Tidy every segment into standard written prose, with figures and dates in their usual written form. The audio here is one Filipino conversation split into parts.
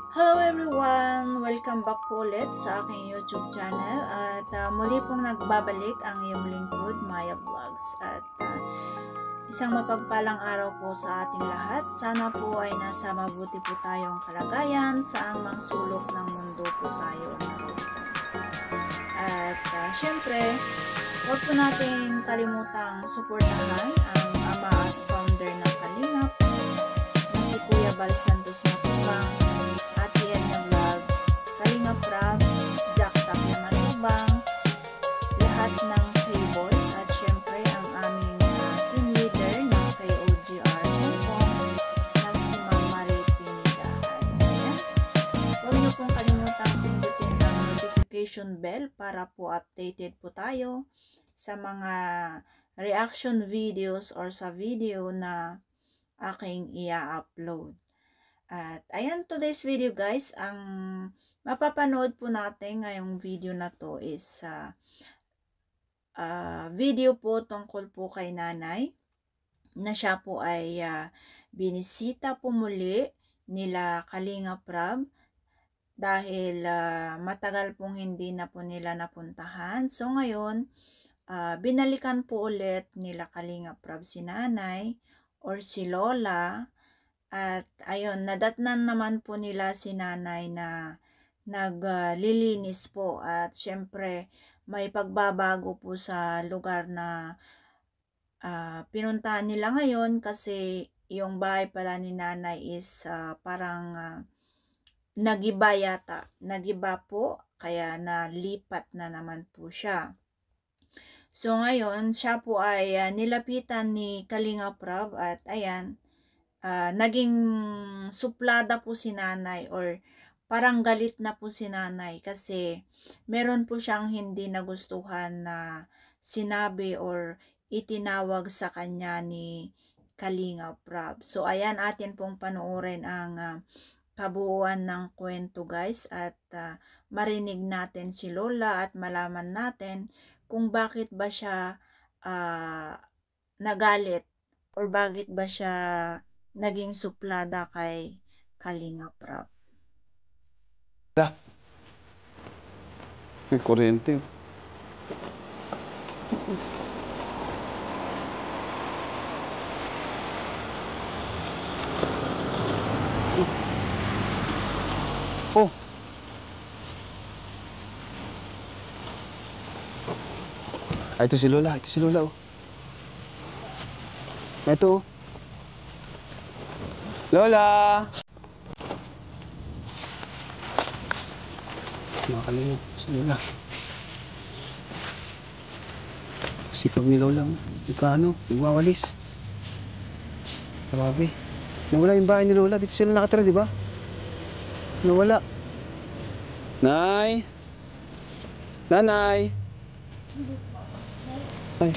Hello everyone! Welcome back po ulit sa aking YouTube channel at muli pong nagbabalik ang iyong lingkod, Maya Vlogs. At isang mapagpalang araw po sa ating lahat. Sana po ay nasa mabuti po tayong kalagayan sa mang sulok ng mundo po tayo naroon. At syempre, huwag po nating kalimutang suportahan ang ama at founder ng Kalingap na si Kuya Bal Santos Matubang, Ate Edna Vlog, Kalingap Rab, Jack Tapia Matubang, lahat ng K-Boy at syempre ang aming team leader ng KOGR Hong na si Ma'am Marie Pinigaan. Huwag niyo pong kalimutang pindutin ang notification bell para po updated po tayo sa mga reaction videos or sa video na aking i-upload. At ayan, today's video guys, ang mapapanood po natin ngayong video na to is video po tungkol po kay nanay na siya po ay binisita po muli nila Kalingap Rab dahil matagal pong hindi na po nila napuntahan. So ngayon, binalikan po ulit nila Kalingap Rab si nanay or si Lola. At ayun, nadatnan naman po nila si nanay na naglilinis po. At syempre, may pagbabago po sa lugar na pinuntahan nila ngayon kasi yung bahay pala ni nanay is parang nagiba yata. Nagiba po, kaya nalipat na naman po siya. So ngayon, siya po ay nilapitan ni Kalingap Rab at ayan, naging suplada po si nanay or parang galit na po si nanay kasi meron po siyang hindi nagustuhan na sinabi or itinawag sa kanya ni Kalingap Rab. So ayan, atin pong panoorin ang kabuuan ng kwento guys at marinig natin si Lola at malaman natin kung bakit ba siya nagalit or bakit ba siya naging suplada kay Kalingap Rab. May kuryente. Oh. Ito si Lola. Ito si Lola, oh. Ito, oh. Lola! Makakalingap si Lola. Sipag ni Lola, oh. Ikaano, nagwawalis. Grabe. Nawala yung bahay ni Lola. Dito sila nakatira, di ba? Nawala. Nay! Nanay! Ay.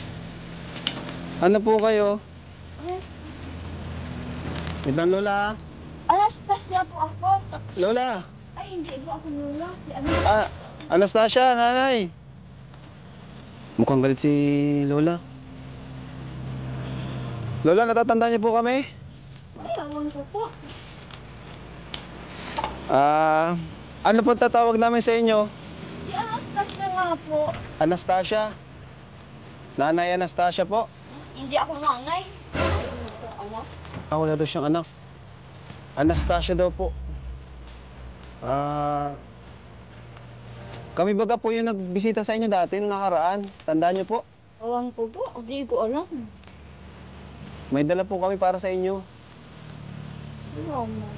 Ano po kayo? Itang Lola. Anastasia po ako. Lola. Ay, hindi po ako Lola. Si ano? Anastasia, nanay. Mukhang galit si Lola. Lola, natatanda niyo po kami? Ay, awan ko po. Ano po tatawag namin sa inyo? Si Anastasia nga po. Anastasia. Nanay Anastasia po. Hindi ako nanay. Anak. Wala daw siyang anak. Anastasia daw po. Kami baga po yung nagbisita sa inyo dati nung nakaraan. Tandaan niyo po? Awan ko po. Hindi ko alam. May dala po kami para sa inyo. Alam mo.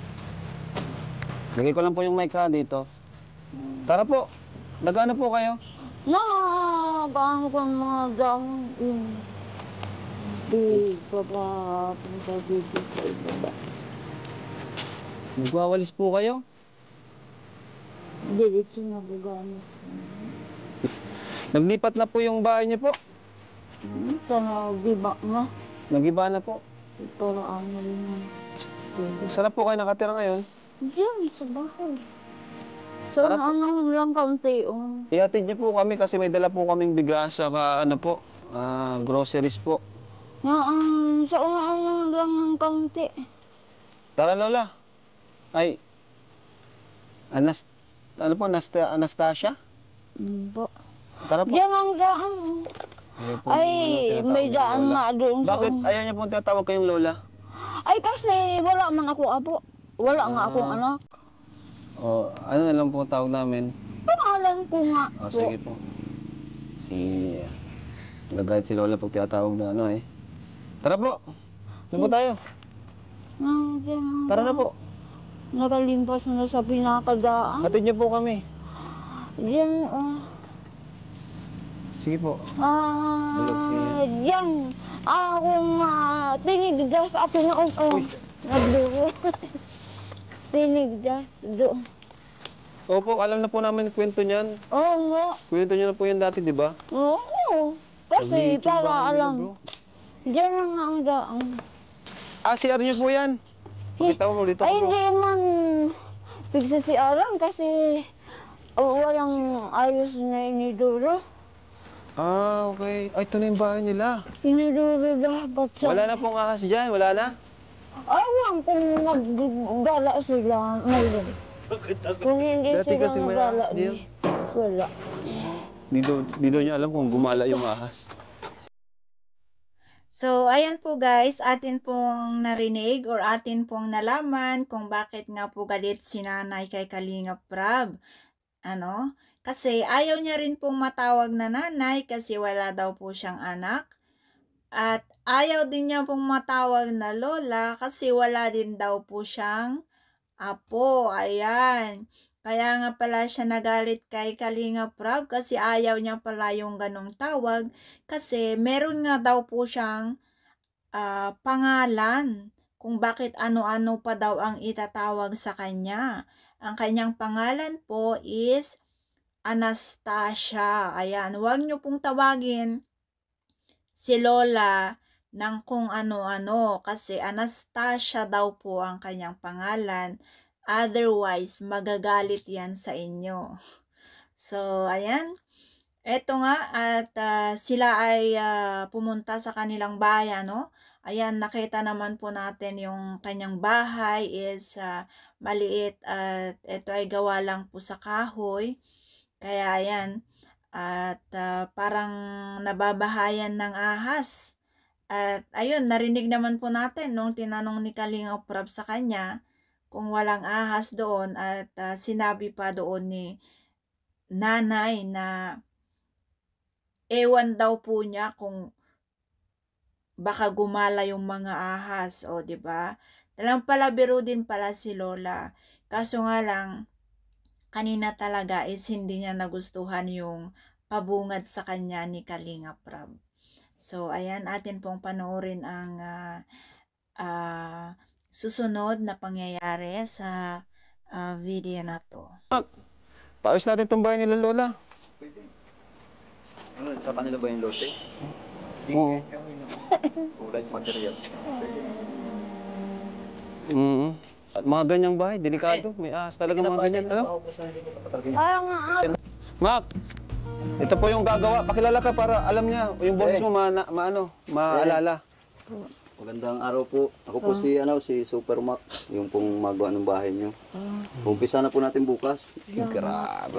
Lagay ko lang po yung mic ha dito. Tara po. Nag-ano po kayo? Nakabaan ko ang mga dahon. Di baba. Punta dito sa ibaba. Nagwawalis po kayo? Diretso na bugamit. Naglipat na po yung bahay niyo po. Sana bibak na. Nagiba na po. Para ano rin. Saan na po kayo nakatira ngayon? Diyan, sa bahay. So, ano lang kaunti, Ihatid niyo po kami kasi may dala po kaming bigas saka ano po, groceries po. Sa una lang ng kaunti. Tara Lola. Ay, Anas, ano po, Anastasia? Po. Tara po. Diyan ang daan. Ayaw po Ay, tinatawag may ng daan lola. nga doon sa... Bakit ayaw niya pong tinatawag kayong lola? Ay, kasi wala man ako apo. Wala nga akong anak. O, ano na lang po tawag namin? Pangalan ko nga O, po. sige po. Si... Nagagayat si lola pag tinatawag na ano eh. Tara po. Ano po tayo? Ah, diyan. Tara na po. Nakalimpas na sa pinakadaan. Hatid niyo po kami. Diyan, Sige po. Bulog siya. diyan. Akong tinigdas ako na nagduro. Tinigdas doon. Opo, alam na po namin yung kwento niyan. Oo nga. Kwento niyo na po yan dati, di ba? Oo. Kasi Nag-YouTube ba para kami, alam. bro? Diyan na nga ang daan. Ah, CR niyo po yan. Pakita mo dito Ay, ko po. hindi man pigsa si Aran kasi walang ayos na iniduro. Ah, okay. Ay, ito na yung bahay nila. Iniduro dapat sa... Wala na pong ahas dyan, wala na? Awan kung naggala sila ngayon. Kung hindi Dati sila kasi may magala, ahas diyan. wala. Di daw niya alam kung gumala yung ahas. So, ayan po guys, atin pong narinig or atin pong nalaman kung bakit nga po galit si nanay kay Kalingap Prab. Ano? Kasi ayaw niya rin pong matawag na nanay kasi wala daw po siyang anak. At ayaw din niya pong matawag na lola kasi wala din daw po siyang apo. Ayan. Kaya nga pala siya nagalit kay Kalingap Prab kasi ayaw niya pala yung ganong tawag kasi meron nga daw po siyang pangalan kung bakit ano-ano pa daw ang itatawag sa kanya. Ang kanyang pangalan po is Anastasia. Ayan, huwag niyo pong tawagin si Lola ng kung ano-ano kasi Anastasia daw po ang kanyang pangalan. Otherwise, magagalit yan sa inyo. So, ayan. Eto nga at sila ay pumunta sa kanilang bahay, ano? Ayan, nakita naman po natin yung kanyang bahay is maliit at ito ay gawa lang po sa kahoy. Kaya ayan, at parang nababahayan ng ahas. At ayun, narinig naman po natin nung tinanong ni Kalingap Prab sa kanya kung walang ahas doon at sinabi pa doon ni nanay na ewan daw po niya kung baka gumala yung mga ahas, o 'di ba? Talang palabiro din pala si Lola. Kaso nga lang kanina talaga is hindi niya nagustuhan yung pabungad sa kanya ni Kalingap Prab. So ayan, atin pong panoorin ang susunod na pangyayari sa video na to. Paayos natin itong bahay nila lola. Ano, sa kanila ba yung lote? Oo. Kulay materials. At mga ganyang bahay, delikado. May ahas talaga mga ganyan. Ano? Ay, nga. Mac! Ito po yung gagawa. Pakilala ka para alam niya. Yung boses mo maalala. Magandang araw po. Ako po si Super Mac, yung pong magawa ng bahay niyo. Umpisa na po natin bukas. Grabe.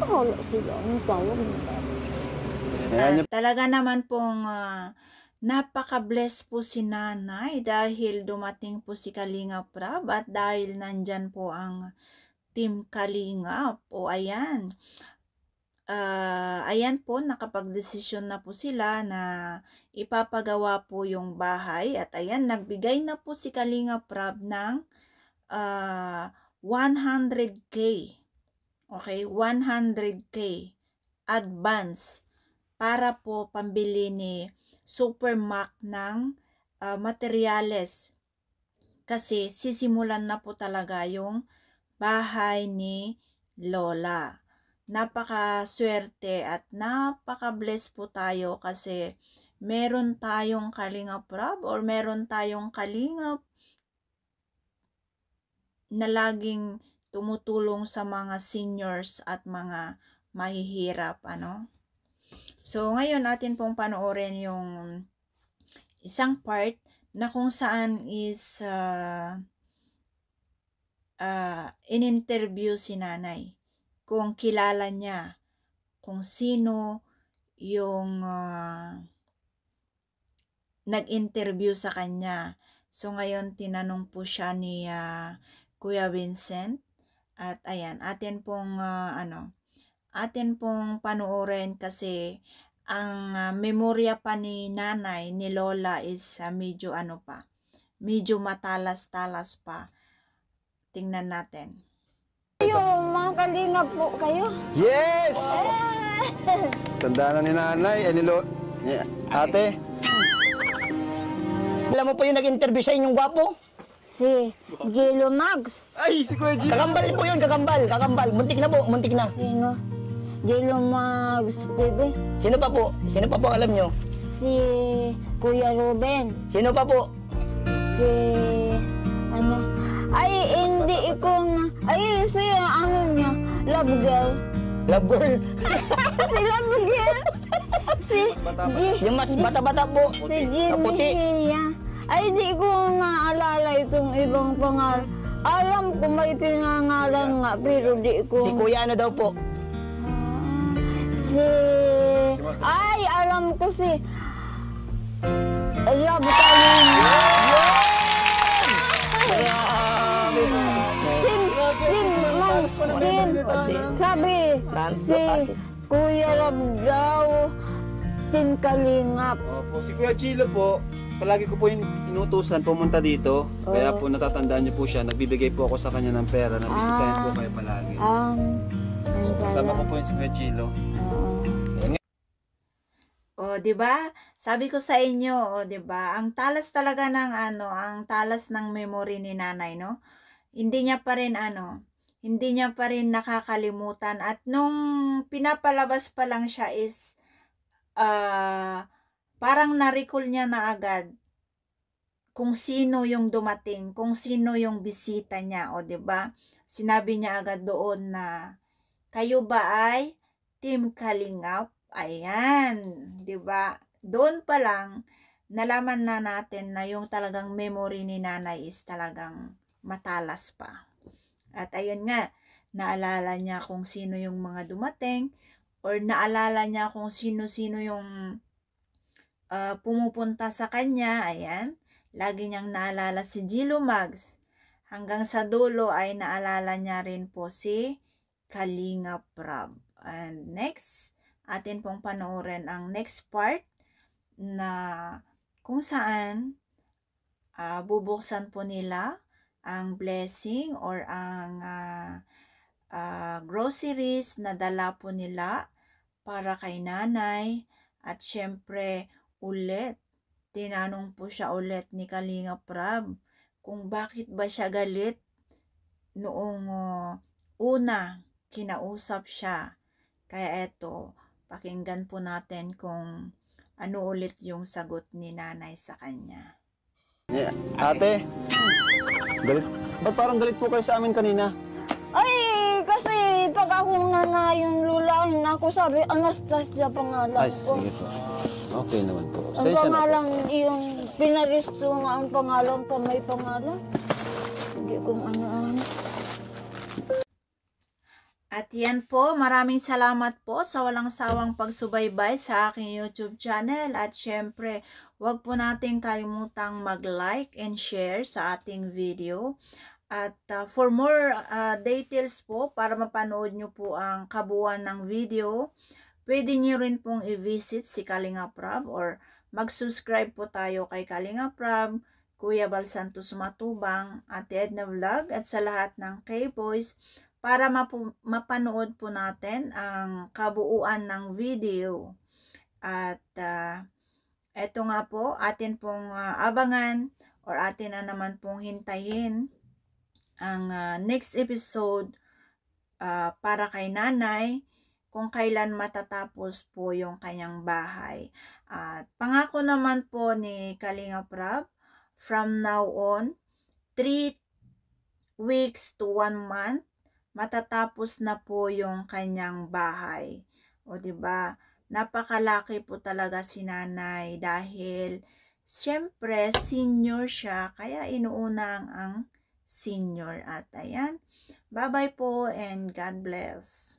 Bahala sila. Ang tawag nila. Ayan, Talaga naman pong napaka-bless po si nanay dahil dumating po si Kalingap Rab at dahil nandyan po ang Team Kalingap. O ayan. Ayan po, nakapagdesisyon na po sila na ipapagawa po yung bahay. At ayan, nagbigay na po si Kalingap Rab ng 100K. Okay, 100K advance para po pambili ni Super Mac ng materyales. Kasi sisimulan na po talaga yung bahay ni Lola. Napaka-swerte at napaka-bless po tayo kasi meron tayong Kalingap Rab or meron tayong Kalingap na laging tumutulong sa mga seniors at mga mahihirap, ano? So, ngayon natin pong panoorin yung isang part na kung saan is in-interview si nanay. Kung kilala niya, kung sino yung nag-interview sa kanya. So, ngayon tinanong po siya ni Kuya Vincent. At ayan, atin pong panoorin kasi ang memorya pa ni nanay, ni Lola is medyo medyo matalas-talas pa. Tingnan natin. Kayo, mga Kalingap po kayo. yes! Tanda na ni nanay, ate. Alam mo po yung nag-interview sa inyong gwapo? Si Gilo Mags. Ay, si Kuya G. Kakambal po yun, kakambal. Muntik na po, muntik na. Sino? Gilo Mags TV. Sino pa po alam nyo? Si Kuya Ruben. Sino pa po? Si ay hindi ko na si niya Love Girl. Love girl. Si Love Girl. Yung mas bata-bata po. Si Kaputi. Jimmy. Ay di ko naalala itong ibang pangalan. Alam ko may pinangalan nga pero di ko. Si Kuya ano daw po? Ay alam ko si Love Kalingap. Sabi si Kuya Rab daw Team Kalingap. Opo, si Kuya Chilo po, palagi ko po yung inutusan pumunta dito. Kaya po natatandaan niyo po siya, nagbibigay po ako sa kanya ng pera, nabisitahin po kayo palagi. Kasama ko po yung si Kuya Chilo. O, 'di ba? Sabi ko sa inyo, o 'di ba? Ang talas talaga ng ang talas ng memory ni nanay, no? Hindi niya pa rin nakakalimutan at nung pinapalabas pa lang siya is parang na-recall niya na agad kung sino yung dumating, kung sino yung bisita niya, o 'di ba? Sinabi niya agad doon na kayo ba ay Team Kalingap? Ayan, 'di ba? Doon pa lang nalaman na natin na yung talagang memory ni nanay is talagang matalas pa. At ayun nga, naalala niya kung sino yung mga dumating or naalala niya kung sino-sino yung pumupunta sa kanya. Ayan, lagi niyang naalala si Gilo Mags. Hanggang sa dulo ay naalala niya rin po si Kalingap Rab. And next, atin pong panoorin ang next part na kung saan bubuksan po nila ang blessing or ang groceries na dala po nila para kay nanay. At syempre ulit, tinanong po siya ulit ni Kalingap Rab kung bakit ba siya galit noong una kinausap siya. Kaya eto, pakinggan po natin kung ano ulit yung sagot ni nanay sa kanya. Ate, galit. Ba't parang galit po kayo sa amin kanina? Ay, kasi pag ako na yung lulahin ako, sabi Anastasia pangalan Ay, ko. sige po. Okay naman po. Ang Sensya na po. pangalan, yung pinaristo nga ang pangalan pa may pangalan. Hindi ko ano. At yan po, maraming salamat po sa walang sawang pagsubaybay sa aking YouTube channel. At syempre, huwag po natin kalimutang mag-like and share sa ating video. At for more details po, para mapanood nyo po ang kabuuan ng video, pwede nyo rin pong i-visit si Kalinga Prab or mag-subscribe po tayo kay Kalinga Prab, Kuya Bal Santos Matubang, Ate Edna Vlog at sa lahat ng K-Boys para mapanood po natin ang kabuuan ng video. At eto nga po, atin pong abangan or atin na naman pong hintayin ang next episode para kay nanay kung kailan matatapos po yung kanyang bahay. At pangako naman po ni Kalinga Prab, from now on, 3 weeks to 1 month, matatapos na po yung kanyang bahay. O diba, napakalaki po talaga si nanay dahil syempre senior siya, kaya inuuna ang senior. At ayan, bye-bye po and God bless.